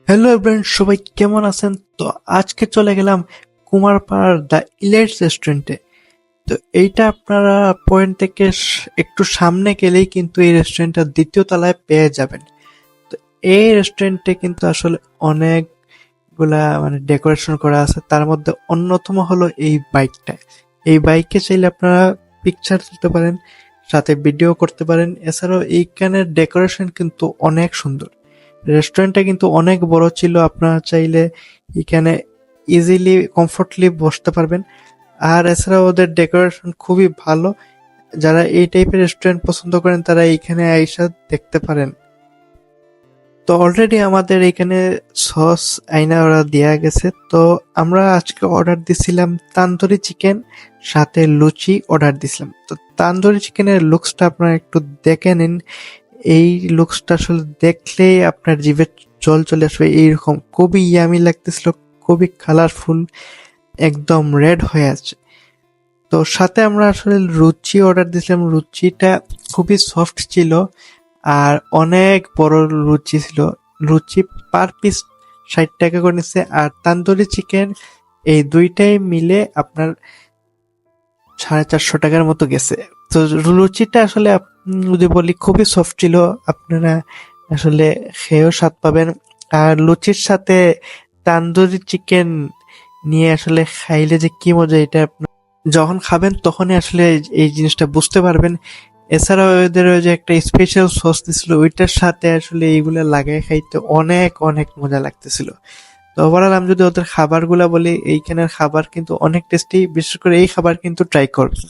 Hello everyone, সবাই কেমন আছেন? তো আজকে চলে গেলাম কুমারপাড়ার দ্য ইলাইট রেস্টুরেন্টে। তো এইটা আপনারা পয়েন্ট থেকে একটু সামনে গেলেই কিন্তু এই রেস্টুরেন্টটা দ্বিতীয় তলায় পেয়ে যাবেন। তো এই রেস্টুরেন্টে কিন্তু আসলে অনেকগুলা ডেকোরেশন করা আছে, তার মধ্যে অন্যতম হলো এই বাইকটা। এই বাইকে চাইলে আপনারা পিকচার তুলতে পারেন, সাথে ভিডিও করতে পারেন। এছাড়াও এইখানের ডেকোরেশন কিন্তু অনেক সুন্দর। রেস্টুরেন্টটা কিন্তু অনেক বড় ছিল, আপনারা চাইলে এখানে ইজিলি কমফোর্টলি বসতে পারবেন। আর এছাড়া ওদের ডেকোরেশন খুবই ভালো। যারা এই টাইপের রেস্টুরেন্ট পছন্দ করেন তারা এইখানে আইসা দেখতে পারেন। তো অলরেডি আমাদের এখানে সস আইনা ওরা দেয়া গেছে। তো আমরা আজকে অর্ডার দিছিলাম তান্দুরি চিকেন, সাথে লুচি অর্ডার দিছিলাম। তো তান্দুরি চিকেনের লুকসটা আপনারা একটু দেখে নিন। এই লুকসটা আসলে দেখলেই আপনার জিভে জল চলে আসবে, এইরকম খুবই ইয়ামি লাগতেছিল, খুবই কালারফুল, একদম রেড হয়ে আছে। তো সাথে আমরা আসলে লুচি অর্ডার দিয়েছিলাম, লুচিটা খুবই সফট ছিল আর অনেক বড় লুচি ছিল। লুচি পার পিস 60 টাকা করে নিচ্ছে, আর তান্দুরি চিকেন এই দুইটাই মিলে আপনার 450 টাকার মতো গেছে। তো লুচিটা আসলে যদি বলি খুবই সফট ছিল, আপনারা আসলে খেয়েও স্বাদ পাবেন। আর লুচির সাথে তান্দুরি চিকেন নিয়ে আসলে খাইলে যে কি মজা, এটা যখন খাবেন তখনই আসলে এই জিনিসটা বুঝতে পারবেন। এছাড়াও ওদের ওই যে একটা স্পেশাল সস দিছিল, ওইটার সাথে আসলে এইগুলা লাগাই খাইতে অনেক অনেক মজা লাগতেছিল। তো ওভারঅল আমি যদি ওদের খাবারগুলা বলি, এইখানের খাবার কিন্তু অনেক টেস্টি, বিশেষ করে এই খাবার কিন্তু ট্রাই করবেন।